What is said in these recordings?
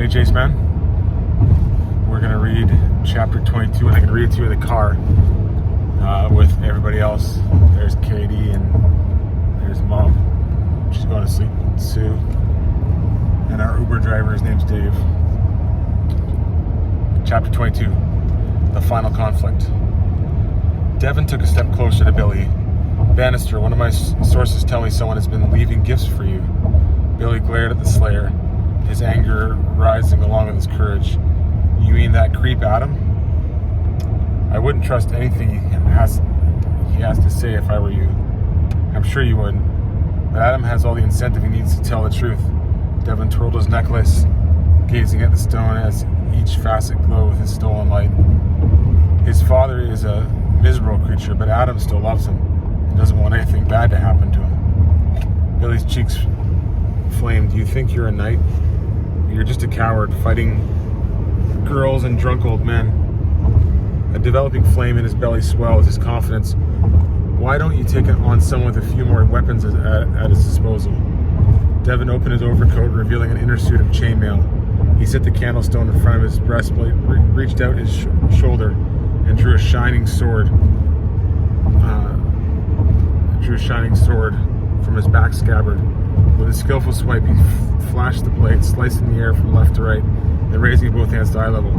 Hey Jace, man. We're going to read chapter 22, and I can read it to you in the car with everybody else. There's Katie and there's Mom. She's going to sleep. Sue. And our Uber driver, his name's Dave. Chapter 22, the final conflict. Devin took a step closer to Billy. Bannister, one of my sources tell me someone has been leaving gifts for you. Billy glared at the Slayer, his anger rising along with his courage. You mean that creep Adam? I wouldn't trust anything he has to say if I were you. I'm sure you wouldn't. But Adam has all the incentive he needs to tell the truth. Devin twirled his necklace, gazing at the stone as each facet glowed with his stolen light. His father is a miserable creature, but Adam still loves him and doesn't want anything bad to happen to him. Billy's cheeks flamed. You think you're a knight? You're just a coward fighting girls and drunk old men. A developing flame in his belly swelled his confidence. Why don't you take it on someone with a few more weapons at his disposal? Devin opened his overcoat, revealing an inner suit of chainmail. He set the candlestone in front of his breastplate, reached out his shoulder, and drew a shining sword. From his back scabbard. With a skillful swipe, he flashed the blade, slicing the air from left to right, then raising both hands to eye level.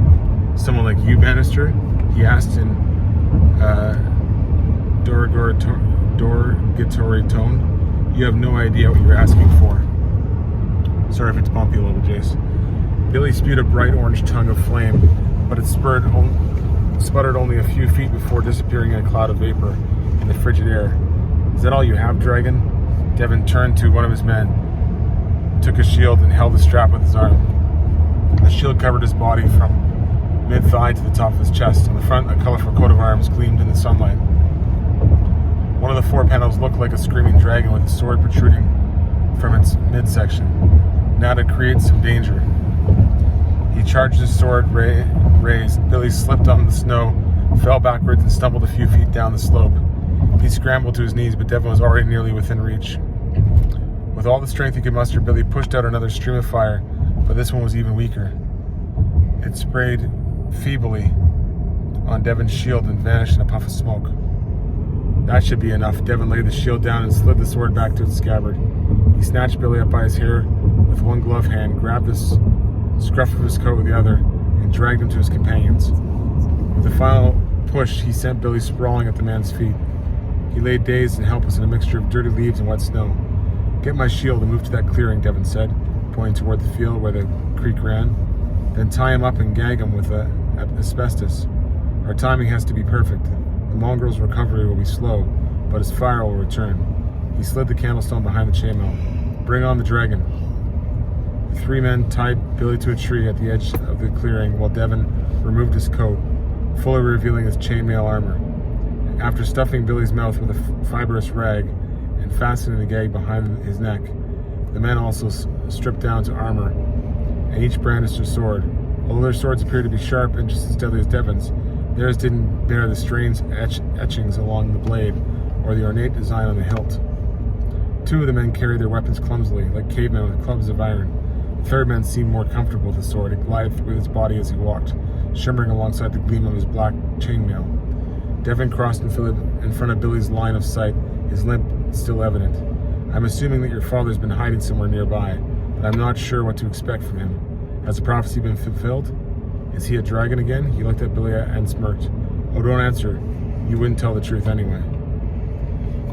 Someone like you, Bannister? He asked in derogatory tone. You have no idea what you're asking for. Sorry if it's bumpy a little bit, Jace. Billy spewed a bright orange tongue of flame, but it sputtered only a few feet before disappearing in a cloud of vapor in the frigid air. Is that all you have, dragon? Devin turned to one of his men, took a shield, and held the strap with his arm. The shield covered his body from mid-thigh to the top of his chest. On the front, a colorful coat of arms gleamed in the sunlight. One of the four panels looked like a screaming dragon with a sword protruding from its midsection. Now to create some danger. He charged his sword raised. Billy slipped on the snow, fell backwards, and stumbled a few feet down the slope. He scrambled to his knees, but Devin was already nearly within reach. With all the strength he could muster, Billy pushed out another stream of fire, but this one was even weaker. It sprayed feebly on Devin's shield and vanished in a puff of smoke. That should be enough. Devin laid the shield down and slid the sword back to its scabbard. He snatched Billy up by his hair with one gloved hand, grabbed the scruff of his coat with the other, and dragged him to his companions. With a final push, he sent Billy sprawling at the man's feet. He lay dazed and helpless in a mixture of dirty leaves and wet snow. Get my shield and move to that clearing, Devin said, pointing toward the field where the creek ran. Then tie him up and gag him with asbestos. Our timing has to be perfect. The mongrel's recovery will be slow, but his fire will return. He slid the candlestone behind the chainmail. Bring on the dragon. The three men tied Billy to a tree at the edge of the clearing while Devin removed his coat, fully revealing his chainmail armor. After stuffing Billy's mouth with a fibrous rag and fastening the gag behind his neck, the men also stripped down to armor, and each brandished a sword. Although their swords appeared to be sharp and just as deadly as Devin's, theirs didn't bear the strange etchings along the blade or the ornate design on the hilt. Two of the men carried their weapons clumsily, like cavemen with clubs of iron. The third man seemed more comfortable with the sword. It glided through his body as he walked, shimmering alongside the gleam of his black chainmail. Devin crossed in front of Billy's line of sight, his limp still evident. I'm assuming that your father's been hiding somewhere nearby, but I'm not sure what to expect from him. Has the prophecy been fulfilled? Is he a dragon again? He looked at Billy and smirked. Oh, don't answer. You wouldn't tell the truth anyway.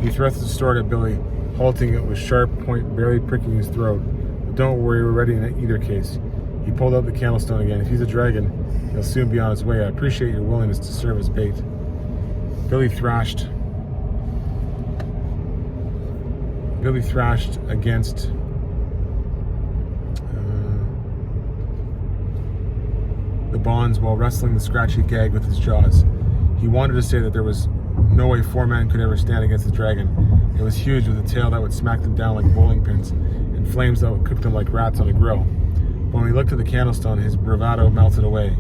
He thrust the sword at Billy, halting it with sharp point barely pricking his throat. But don't worry, we're ready in either case. He pulled out the candlestone again. If he's a dragon, he'll soon be on his way. I appreciate your willingness to serve as bait. Billy thrashed against the bonds while wrestling the scratchy gag with his jaws. He wanted to say that there was no way four men could ever stand against the dragon. It was huge, with a tail that would smack them down like bowling pins and flames that would cook them like rats on a grill. But when he looked at the candlestone, his bravado melted away.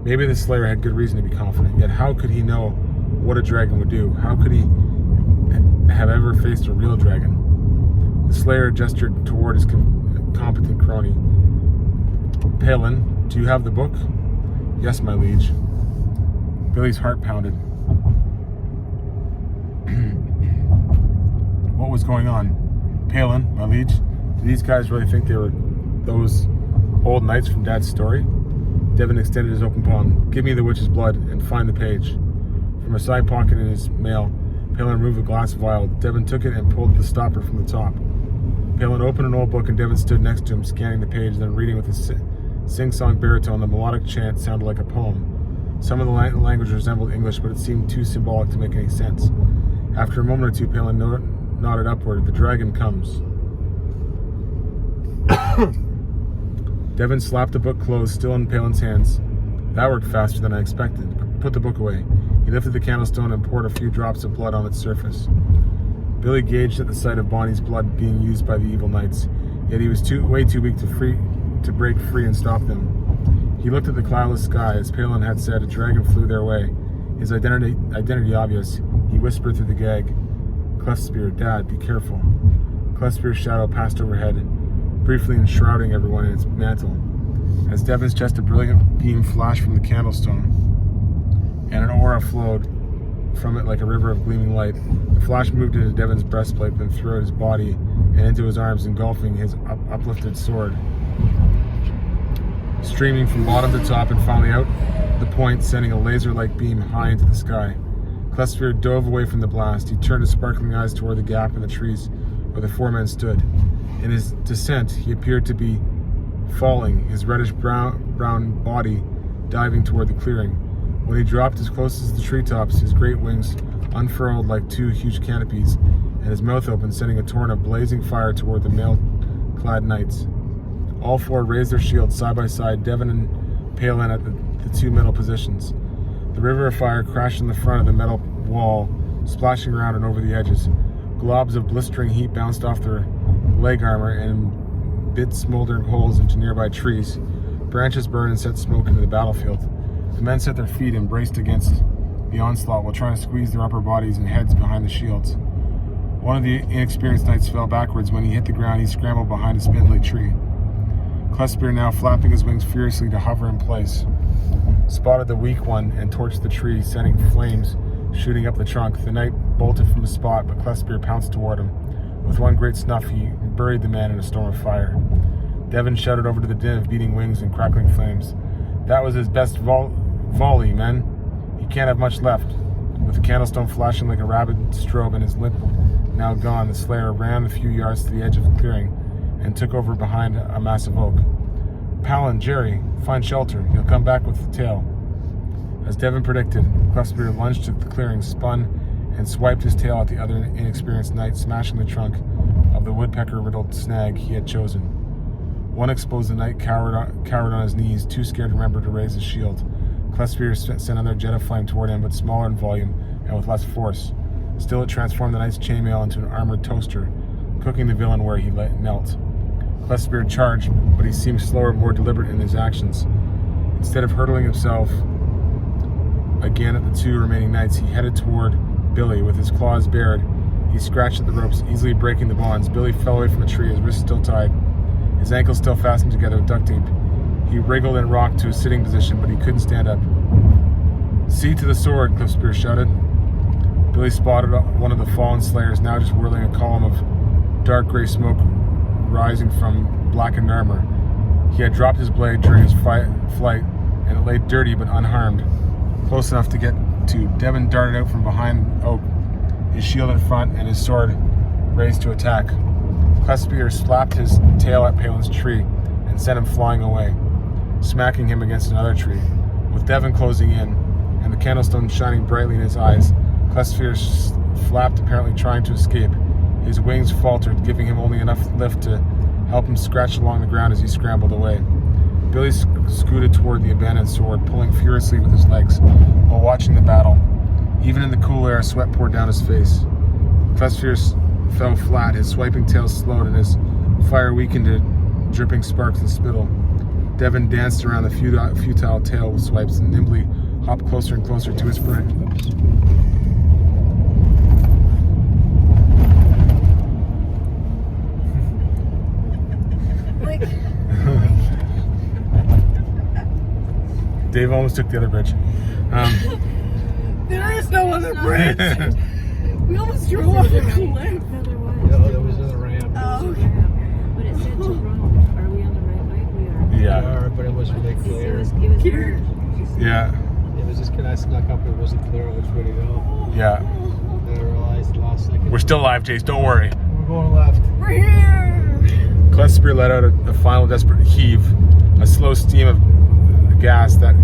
Maybe the Slayer had good reason to be confident, yet how could he know what a dragon would do? How could he have ever faced a real dragon? The Slayer gestured toward his competent crony. Palin, do you have the book? Yes, my liege. Billy's heart pounded. What was going on? Palin, my liege, do these guys really think they were those old knights from Dad's story? Devin extended his open palm. Give me the witch's blood and find the page. From a side pocket in his mail, Palin removed a glass vial. Devin took it and pulled the stopper from the top. Palin opened an old book and Devin stood next to him, scanning the page, then reading with a sing-song baritone. The melodic chant sounded like a poem. Some of the language resembled English, but it seemed too symbolic to make any sense. After a moment or two, Palin nodded upward. The dragon comes. Devin slapped the book closed, still in Palin's hands. That worked faster than I expected. Put the book away. He lifted the candlestone and poured a few drops of blood on its surface. Billy gauged at the sight of Bonnie's blood being used by the evil knights, yet he was way too weak to break free and stop them. He looked at the cloudless sky. As Palin had said, a dragon flew their way. His identity obvious, he whispered through the gag. Cleftspear, Dad, be careful. Cleftspear's shadow passed overhead, briefly enshrouding everyone in its mantle. As Devin's chest, a brilliant beam flashed from the candlestone, and an aura flowed from it like a river of gleaming light. The flash moved into Devin's breastplate, then throughout his body and into his arms, engulfing his uplifted sword, streaming from bottom to top and finally out the point, sending a laser-like beam high into the sky. Cleftspear dove away from the blast. He turned his sparkling eyes toward the gap in the trees where the four men stood. In his descent, he appeared to be falling, his reddish-brown body diving toward the clearing. When he dropped as close as the treetops, his great wings unfurled like two huge canopies, and his mouth opened, sending a torrent of blazing fire toward the mail-clad knights. All four raised their shields side by side, Devin and Palin at the two middle positions. The river of fire crashed in the front of the metal wall, splashing around and over the edges. Globs of blistering heat bounced off their leg armor and bit smoldering holes into nearby trees. Branches burned and set smoke into the battlefield. The men set their feet and braced against the onslaught while trying to squeeze their upper bodies and heads behind the shields. One of the inexperienced knights fell backwards. When he hit the ground, he scrambled behind a spindly tree. Cleftspear, now flapping his wings furiously to hover in place, spotted the weak one and torched the tree, sending flames shooting up the trunk. The knight bolted from the spot, but Cleftspear pounced toward him. With one great snuff, he buried the man in a storm of fire. Devin shouted over to the din of beating wings and crackling flames. That was his best volley, men. He can't have much left. With the candlestone flashing like a rabid strobe and his lip now gone, the slayer ran a few yards to the edge of the clearing and took over behind a massive oak. Palin, Jerry, find shelter. He'll come back with the tail. As Devin predicted, Cleftspear lunged to the clearing, spun, and swiped his tail at the other inexperienced knight, smashing the trunk of the woodpecker-riddled snag he had chosen. One exposed, the knight cowered on his knees, too scared to remember to raise his shield. Cleftspear sent another jet of flame toward him, but smaller in volume and with less force. Still, it transformed the knight's chainmail into an armored toaster, cooking the villain where he knelt. Cleftspear charged, but he seemed slower, more deliberate in his actions. Instead of hurtling himself again at the two remaining knights, he headed toward Billy. With his claws bared, he scratched at the ropes, easily breaking the bonds. Billy fell away from a tree, his wrists still tied, his ankles still fastened together with duct tape. He wriggled and rocked to a sitting position, but he couldn't stand up. See to the sword, Cleftspear shouted. Billy spotted one of the fallen slayers, now just whirling a column of dark gray smoke rising from blackened armor. He had dropped his blade during his flight, and it lay dirty but unharmed, close enough to get to. Devin darted out from behind oak, his shield in front and his sword raised to attack. Cleftspear slapped his tail at Palin's tree and sent him flying away, smacking him against another tree. With Devin closing in and the candlestone shining brightly in his eyes, Cleftspear flapped, apparently trying to escape. His wings faltered, giving him only enough lift to help him scratch along the ground as he scrambled away. Billy scooted toward the abandoned sword, pulling furiously with his legs while watching the battle. Even in the cool air, sweat poured down his face. Cleftspear fell flat, his swiping tail slowed, and his fire weakened to dripping sparks and spittle. Devin danced around the futile tail swipes and nimbly hopped closer and closer to his prey. Dave almost took the other bridge. There is no other bridge. We almost drove off a cliff. No, there was a ramp. Oh, But it said to wrong. Are we on the right way? We are. Yeah. But it wasn't really clear. It was Here. Yeah. It was just because I snuck up, it wasn't clear which way to go. Yeah. Then I realized the last second. We're still live, Jace. Don't worry. We're going left. We're here. Klespear let out a final desperate heave, a slow steam of gas that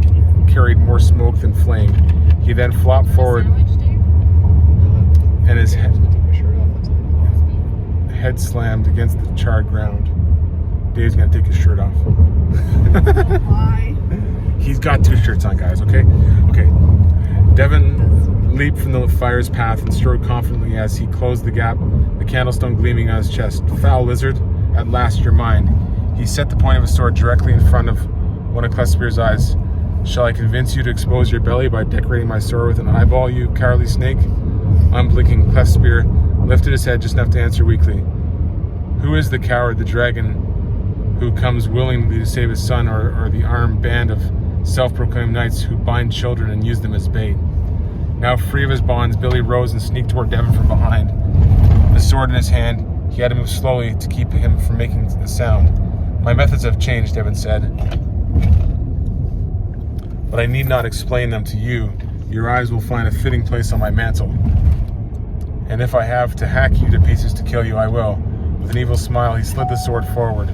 carried more smoke than flame. He then flopped forward and his head slammed against the charred ground. Dave's gonna take his shirt off. Why? He's got 2 shirts on, guys, okay? Okay. Devin leaped from the fire's path and strode confidently as he closed the gap, the candlestone gleaming on his chest. Foul lizard, at last you're mine. He set the point of his sword directly in front of one of Klespear's eyes. Shall I convince you to expose your belly by decorating my sword with an eyeball, you cowardly snake? Unblinking, Klespear lifted his head just enough to answer weakly. Who is the coward, the dragon, who comes willingly to save his son, or the armed band of self-proclaimed knights who bind children and use them as bait? Now free of his bonds, Billy rose and sneaked toward Devin from behind. The sword in his hand, he had to move slowly to keep him from making a sound. My methods have changed, Devin said, but I need not explain them to you. Your eyes will find a fitting place on my mantle. And if I have to hack you to pieces to kill you, I will. With an evil smile, he slid the sword forward.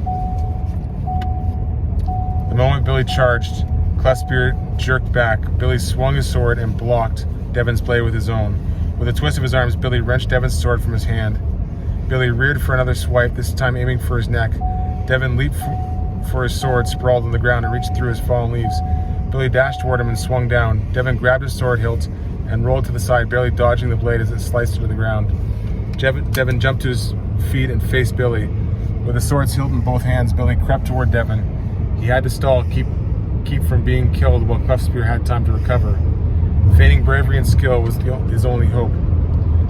The moment Billy charged, Klespear jerked back. Billy swung his sword and blocked Devin's blade with his own. With a twist of his arms, Billy wrenched Devin's sword from his hand. Billy reared for another swipe, this time aiming for his neck. Devin leaped for his sword, sprawled on the ground, and reached through his fallen leaves. Billy dashed toward him and swung down. Devin grabbed his sword hilt and rolled to the side, barely dodging the blade as it sliced into the ground. Devin jumped to his feet and faced Billy. With the sword's hilt in both hands, Billy crept toward Devin. He had to stall, keep from being killed while Klespear had time to recover. Feigning bravery and skill was his only hope.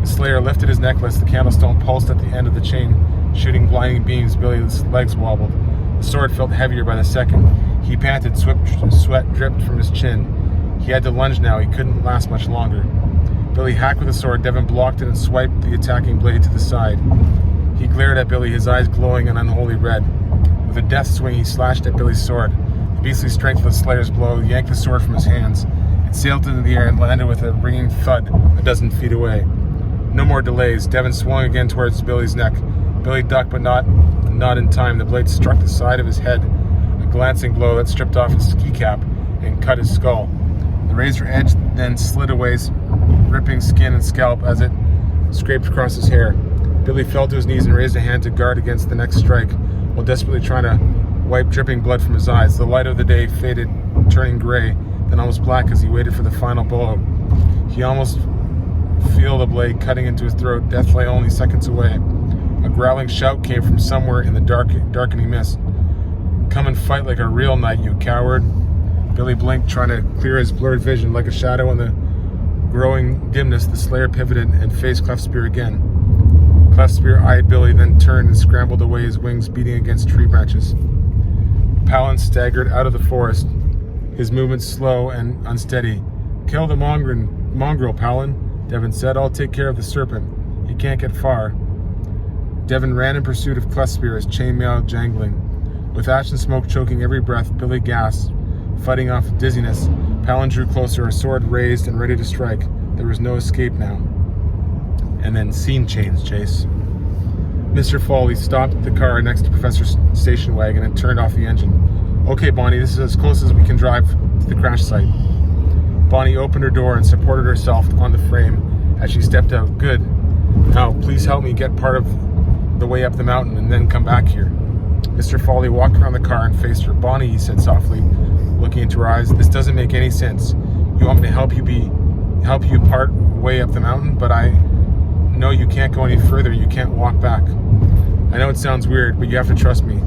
The Slayer lifted his necklace. The candlestone pulsed at the end of the chain, shooting blinding beams. Billy's legs wobbled. The sword felt heavier by the second. He panted, sweat dripped from his chin. He had to lunge now. He couldn't last much longer. Billy hacked with the sword. Devin blocked it and swiped the attacking blade to the side. He glared at Billy, his eyes glowing an unholy red. With a death swing, he slashed at Billy's sword. The beastly strength of the Slayer's blow yanked the sword from his hands. It sailed into the air and landed with a ringing thud a dozen feet away. No more delays. Devin swung again towards Billy's neck. Billy ducked, but not in time. The blade struck the side of his head, a glancing blow that stripped off his ski cap and cut his skull. The razor edge then slid away, ripping skin and scalp as it scraped across his hair. Billy fell to his knees and raised a hand to guard against the next strike, while desperately trying to wipe dripping blood from his eyes. The light of the day faded, turning gray, then almost black as he waited for the final blow. He almost felt the blade cutting into his throat. Death lay only seconds away. A growling shout came from somewhere in the darkening mist. Come and fight like a real knight, you coward. Billy blinked, trying to clear his blurred vision. Like a shadow in the growing dimness, the Slayer pivoted and faced Klespear again. Klespear eyed Billy, then turned and scrambled away, his wings beating against tree branches. Palin staggered out of the forest, his movements slow and unsteady. Kill the mongrel, Palin, Devin said. I'll take care of the serpent. He can't get far. Devin ran in pursuit of Klespear, his chainmail jangling. With ash and smoke choking every breath, Billy gasped, fighting off dizziness. Palin drew closer, her sword raised and ready to strike. There was no escape now. And then scene change, Jace. Mr. Foley stopped the car next to Professor's station wagon and turned off the engine. Okay, Bonnie, this is as close as we can drive to the crash site. Bonnie opened her door and supported herself on the frame as she stepped out. Good. Now, please help me get part of the way up the mountain and then come back here. Mr. Foley walked around the car and faced her. Bonnie, he said softly, looking into her eyes, this doesn't make any sense. You want me to help you part way up the mountain, but I know you can't go any further. You can't walk back. I know it sounds weird, but you have to trust me.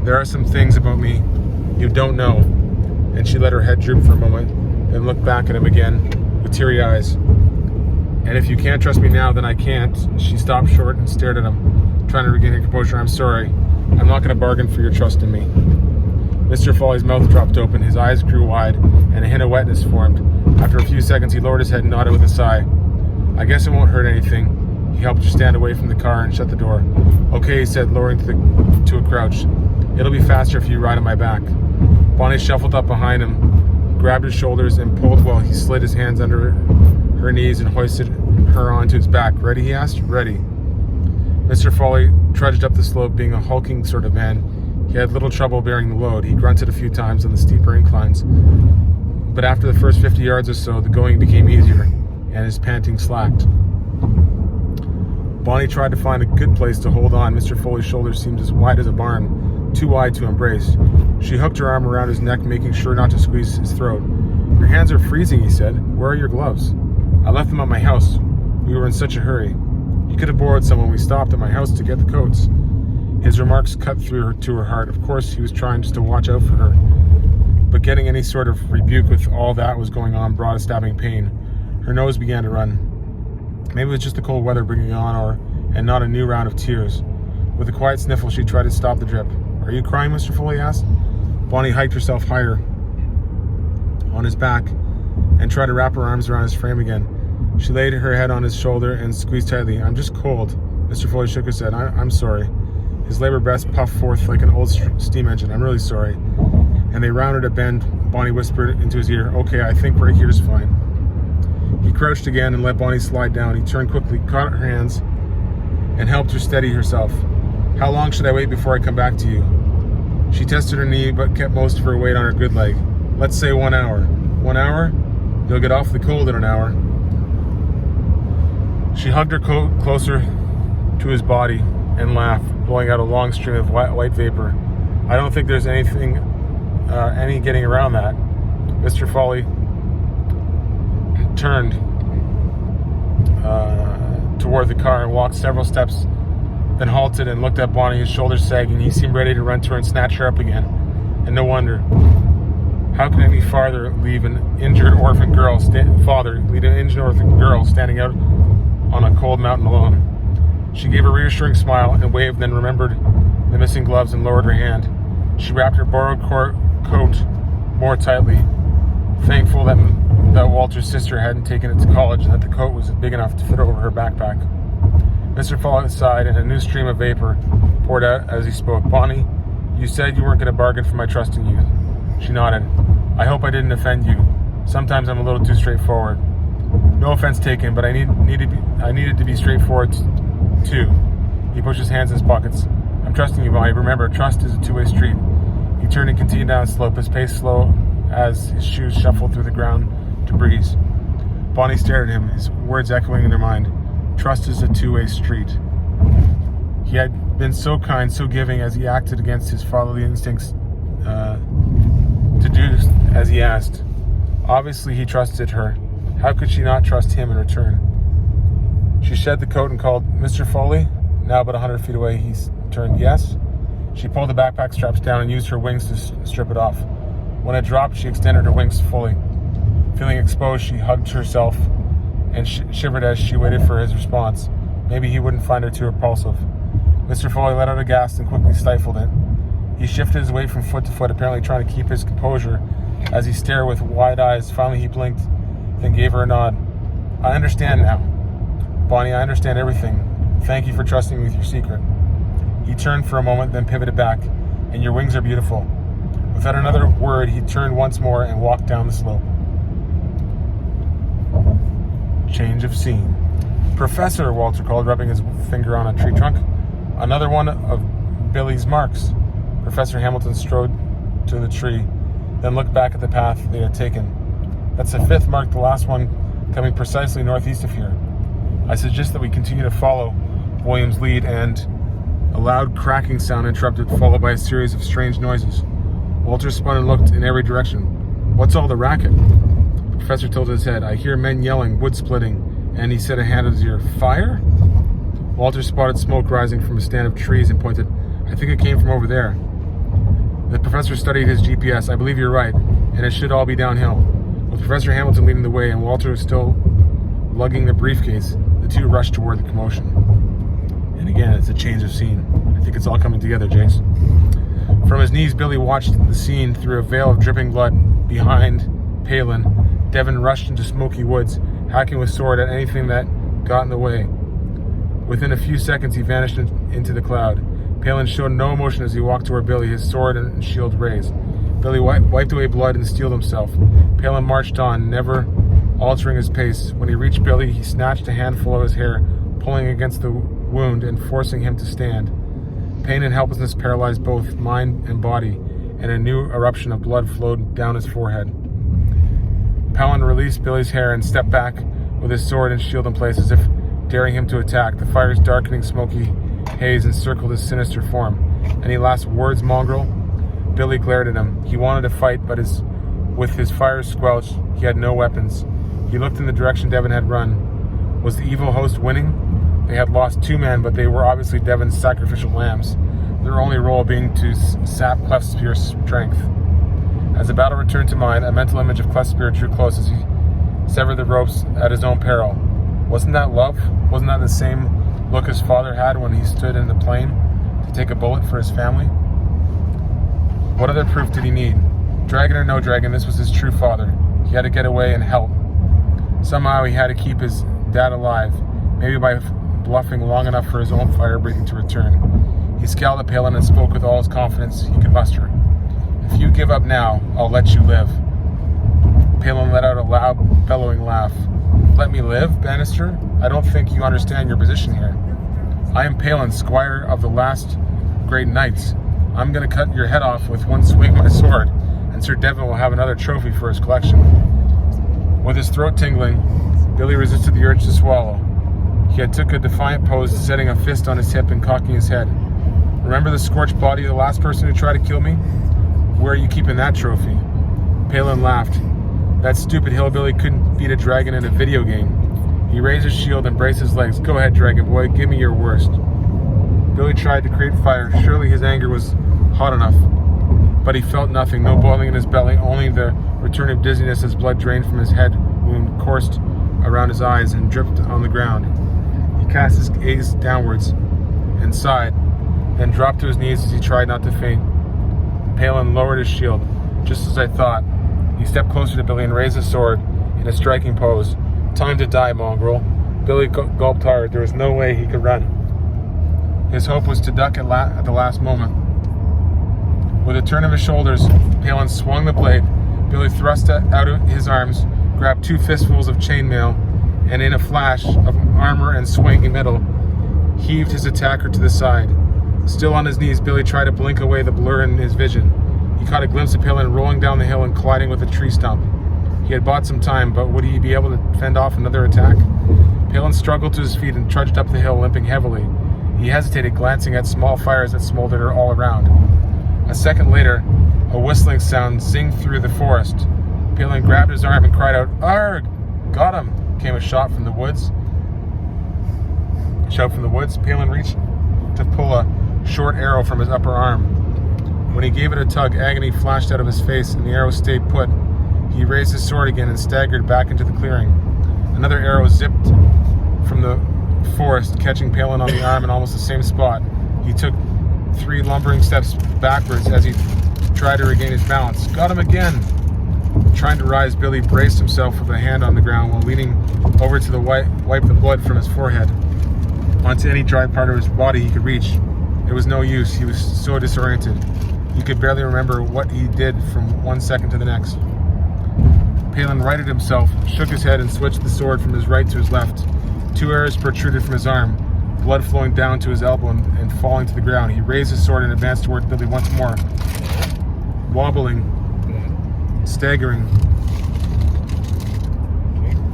There are some things about me you don't know. And she let her head droop for a moment, then looked back at him again with teary eyes. And if you can't trust me now, then I can't. She stopped short and stared at him, trying to regain her composure. I'm sorry. I'm not going to bargain for your trust in me. Mr. Foley's mouth dropped open, his eyes grew wide, and a hint of wetness formed. After a few seconds, he lowered his head and nodded with a sigh. I guess it won't hurt anything. He helped her stand away from the car and shut the door. Okay, he said, lowering to a crouch. It'll be faster if you ride on my back. Bonnie shuffled up behind him, grabbed his shoulders, and pulled while he slid his hands under her knees and hoisted her onto his back. Ready, he asked. Ready. Mr. Foley trudged up the slope, being a hulking sort of man. He had little trouble bearing the load. He grunted a few times on the steeper inclines. But after the first 50 yards or so, the going became easier, and his panting slacked. Bonnie tried to find a good place to hold on. Mr. Foley's shoulders seemed as wide as a barn, too wide to embrace. She hooked her arm around his neck, making sure not to squeeze his throat. Your hands are freezing, he said. Where are your gloves? I left them at my house. We were in such a hurry. You could have borrowed some when we stopped at my house to get the coats. His remarks cut through to her heart. Of course, he was trying just to watch out for her. But getting any sort of rebuke with all that was going on brought a stabbing pain. Her nose began to run. Maybe it was just the cold weather bringing on, and not a new round of tears. With a quiet sniffle, she tried to stop the drip. Are you crying, Mr. Foley asked. Bonnie hiked herself higher on his back and tried to wrap her arms around his frame again. She laid her head on his shoulder and squeezed tightly. I'm just cold. Mr. Foley shook his head. I'm sorry. His labor breath puffed forth like an old steam engine. I'm really sorry. And they rounded a bend. Bonnie whispered into his ear, okay, I think right here's fine. He crouched again and let Bonnie slide down. He turned quickly, caught her hands, and helped her steady herself. How long should I wait before I come back to you? She tested her knee, but kept most of her weight on her good leg. Let's say 1 hour. 1 hour? You'll get awfully cold in an hour. She hugged her coat closer to his body and laughed, blowing out a long stream of white vapor. I don't think there's any getting around that. Mr. Foley turned toward the car and walked several steps, then halted and looked at Bonnie, his shoulders sagging. He seemed ready to run to her and snatch her up again. And no wonder. How can any father leave an injured orphan girl standing out on a cold mountain alone? She gave a reassuring smile and waved, then remembered the missing gloves and lowered her hand. She wrapped her borrowed coat more tightly, thankful that Walter's sister hadn't taken it to college and that the coat was big enough to fit over her backpack. Mr. Foley sighed, and a new stream of vapor poured out as he spoke. Bonnie, you said you weren't going to bargain for my trust in you. She nodded. I hope I didn't offend you. Sometimes I'm a little too straightforward. No offense taken, but I needed to be straightforward too. He pushed his hands in his pockets. I'm trusting you, Bonnie. Remember, trust is a two-way street. He turned and continued down the slope, his pace slow as his shoes shuffled through the ground to breeze. Bonnie stared at him, his words echoing in their mind. Trust is a two-way street. He had been so kind, so giving as he acted against his fatherly instincts to do as he asked. Obviously, he trusted her. How could she not trust him in return? She shed the coat and called, Mr. Foley? Now about 100 feet away, he turned, yes? She pulled the backpack straps down and used her wings to strip it off. When it dropped, she extended her wings fully. Feeling exposed, she hugged herself and shivered as she waited for his response. Maybe he wouldn't find her too repulsive. Mr. Foley let out a gasp and quickly stifled it. He shifted his weight from foot to foot, apparently trying to keep his composure as he stared with wide eyes. Finally, he blinked, then gave her a nod. I understand now. Bonnie, I understand everything. Thank you for trusting me with your secret. He turned for a moment, then pivoted back. And your wings are beautiful. Without another word, he turned once more and walked down the slope. Change of scene. Professor, Walter called, rubbing his finger on a tree trunk. Another one of Billy's marks. Professor Hamilton strode to the tree, then looked back at the path they had taken. That's the fifth mark, the last one coming precisely northeast of here. I suggest that we continue to follow William's lead, and a loud cracking sound interrupted, followed by a series of strange noises. Walter spun and looked in every direction. What's all the racket? The professor tilted his head. I hear men yelling, wood splitting, and he set a hand at his ear. Fire? Walter spotted smoke rising from a stand of trees and pointed. I think it came from over there. The professor studied his GPS. I believe you're right, and it should all be downhill. With Professor Hamilton leading the way and Walter still lugging the briefcase, the two rushed toward the commotion. And again, it's a change of scene. I think it's all coming together, Jace. From his knees, Billy watched the scene through a veil of dripping blood. Behind Palin, Devin rushed into smoky woods, hacking with sword at anything that got in the way. Within a few seconds, he vanished into the cloud. Palin showed no emotion as he walked toward Billy, his sword and shield raised. Billy wiped away blood and steeled himself. Palin marched on, never altering his pace. When he reached Billy, he snatched a handful of his hair, pulling against the wound and forcing him to stand. Pain and helplessness paralyzed both mind and body, and a new eruption of blood flowed down his forehead. Palin released Billy's hair and stepped back with his sword and shield in place as if daring him to attack. The fire's darkening smoky haze encircled his sinister form. Any last words, mongrel? Billy glared at him. He wanted to fight, but with his fire squelched, he had no weapons. He looked in the direction Devin had run. Was the evil host winning? They had lost 2 men, but they were obviously Devin's sacrificial lambs, their only role being to sap Clefspear's strength. As the battle returned to mind, a mental image of Clefspear drew close as he severed the ropes at his own peril. Wasn't that love? Wasn't that the same look his father had when he stood in the plain to take a bullet for his family? What other proof did he need? Dragon or no dragon, this was his true father. He had to get away and help. Somehow he had to keep his dad alive, maybe by bluffing long enough for his own fire breathing to return. He scowled at Palin and spoke with all his confidence he could muster. If you give up now, I'll let you live. Palin let out a loud, bellowing laugh. Let me live, Bannister? I don't think you understand your position here. I am Palin, squire of the last great knights. I'm going to cut your head off with one swing of my sword, and Sir Devin will have another trophy for his collection. With his throat tingling, Billy resisted the urge to swallow. He had took a defiant pose, setting a fist on his hip and cocking his head. Remember the scorched body of the last person who tried to kill me? Where are you keeping that trophy? Palin laughed. That stupid hillbilly couldn't beat a dragon in a video game. He raised his shield and braced his legs. Go ahead, dragon boy, give me your worst. Billy tried to create fire. Surely his anger was hot enough. But he felt nothing, no boiling in his belly, only the return of dizziness as blood drained from his head wound, coursed around his eyes and dripped on the ground. He cast his gaze downwards and sighed, then dropped to his knees as he tried not to faint. Palin lowered his shield. Just as I thought. He stepped closer to Billy and raised his sword in a striking pose. Time to die, mongrel. Billy gulped hard. There was no way he could run. His hope was to duck at the last moment. With a turn of his shoulders, Palin swung the blade. Billy thrust out his arms, grabbed 2 fistfuls of chainmail, and in a flash of armor and swinging metal, heaved his attacker to the side. Still on his knees, Billy tried to blink away the blur in his vision. He caught a glimpse of Palin rolling down the hill and colliding with a tree stump. He had bought some time, but would he be able to fend off another attack? Palin struggled to his feet and trudged up the hill, limping heavily. He hesitated, glancing at small fires that smoldered all around. A second later, a whistling sound zinged through the forest. Palin grabbed his arm and cried out, "Arg! Got him!" Came a shout from the woods. Palin reached to pull a short arrow from his upper arm. When he gave it a tug, agony flashed out of his face and the arrow stayed put. He raised his sword again and staggered back into the clearing. Another arrow zipped from the forest, catching Palin on the arm in almost the same spot. He took 3 lumbering steps backwards as he tried to regain his balance. Got him again! Trying to rise, Billy braced himself with a hand on the ground while leaning over to wipe the blood from his forehead onto any dry part of his body he could reach. It was no use. He was so disoriented. He could barely remember what he did from one second to the next. Palin righted himself, shook his head, and switched the sword from his right to his left. 2 arrows protruded from his arm, blood flowing down to his elbow and falling to the ground. He raised his sword and advanced toward Billy once more, wobbling, staggering.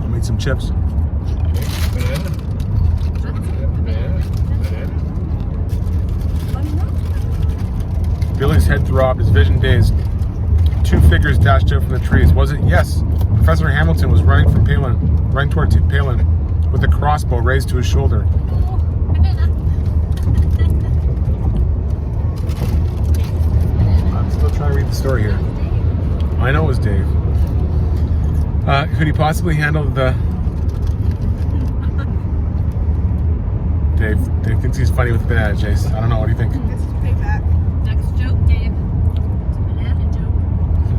I'll make some chips. Billy's head throbbed, his vision dazed. 2 figures dashed out from the trees. Was it? Yes. Professor Hamilton was running toward Palin, with a crossbow raised to his shoulder. I'm still trying to read the story here. I know it was Dave. Could he possibly handle the... Dave thinks he's funny with the banana, Jace. I don't know. What do you think? This is payback. Next joke, Dave.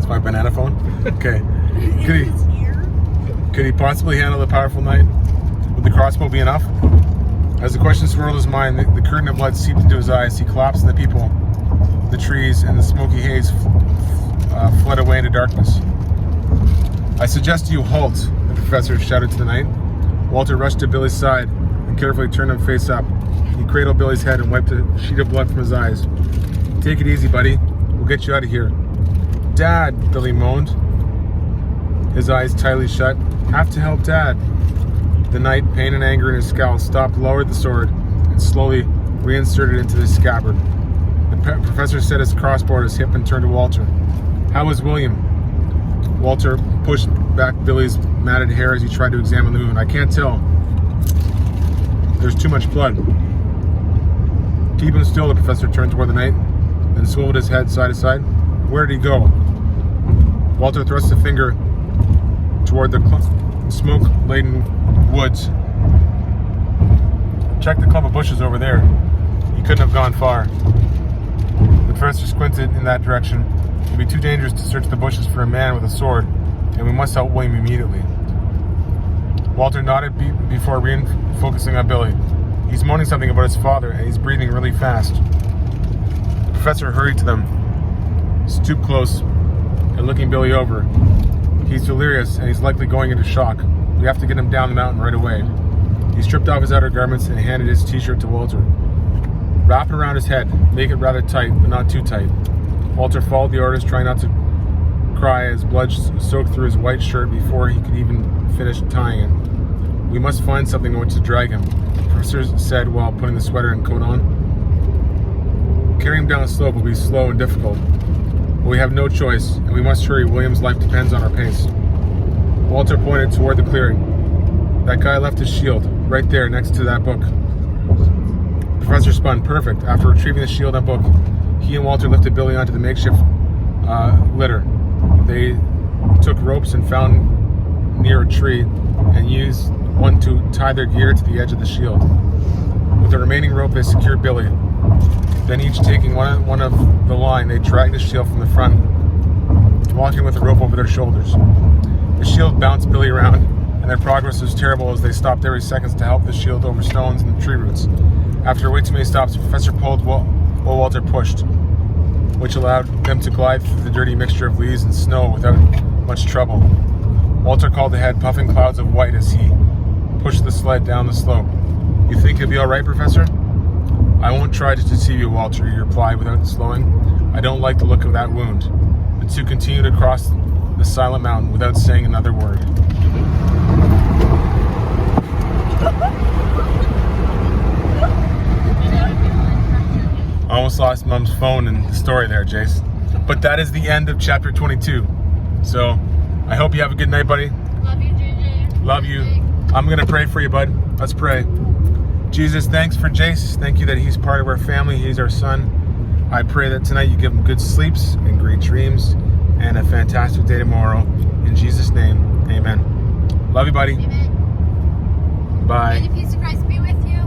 It's my banana phone. Okay. In his ear. Could he possibly handle the powerful knight? Would the crossbow be enough? As the question swirled his mind, the curtain of blood seeped into his eyes. He collapsed in the people, the trees, and the smoky haze fled away into darkness. I suggest you halt, the professor shouted to the knight. Walter rushed to Billy's side and carefully turned him face up. He cradled Billy's head and wiped a sheet of blood from his eyes. Take it easy, buddy. We'll get you out of here. Dad, Billy moaned, his eyes tightly shut. Have to help Dad. The knight, pain and anger in his scowl, stopped, lowered the sword, and slowly reinserted it into the scabbard. The professor set his crossbow at his hip and turned to Walter. How is William? Walter pushed back Billy's matted hair as he tried to examine the wound. I can't tell. There's too much blood. Keep him still, the professor turned toward the knight, then swiveled his head side to side. Where did he go? Walter thrust a finger toward the smoke-laden woods. Check the clump of bushes over there. He couldn't have gone far. The professor squinted in that direction. It would be too dangerous to search the bushes for a man with a sword, and we must help William immediately. Walter nodded before focusing on Billy. He's moaning something about his father, and he's breathing really fast. The professor hurried to them, stooped close, and looking Billy over. He's delirious, and he's likely going into shock. We have to get him down the mountain right away. He stripped off his outer garments and handed his t-shirt to Walter. Wrap it around his head, make it rather tight, but not too tight. Walter followed the orders, trying not to cry as blood soaked through his white shirt before he could even finish tying it. We must find something on which to drag him, the professor said while putting the sweater and coat on. Carrying him down the slope will be slow and difficult, but we have no choice, and we must hurry. William's life depends on our pace. Walter pointed toward the clearing. That guy left his shield, right there next to that book. The professor spun. Perfect. After retrieving the shield and book, he and Walter lifted Billy onto the makeshift litter. They took ropes and found near a tree and used one to tie their gear to the edge of the shield. With the remaining rope, they secured Billy. Then each taking one of the line, they dragged the shield from the front, walking with the rope over their shoulders. The shield bounced Billy around, and their progress was terrible as they stopped every second to help the shield over stones and tree roots. After way too many stops, the professor pulled while Walter pushed, which allowed them to glide through the dirty mixture of leaves and snow without much trouble. Walter called ahead, puffing clouds of white as he pushed the sled down the slope. You think you'll be all right, Professor? I won't try to deceive you, Walter, he replied without slowing. I don't like the look of that wound. The two continued across the silent mountain without saying another word. Almost lost Mom's phone in the story there, Jace. But that is the end of chapter 22. So, I hope you have a good night, buddy. Love you, JJ. Love you. I'm going to pray for you, bud. Let's pray. Jesus, thanks for Jace. Thank you that he's part of our family. He's our son. I pray that tonight you give him good sleeps and great dreams and a fantastic day tomorrow. In Jesus' name, amen. Love you, buddy. Amen. Bye. May the peace of Christ be with you.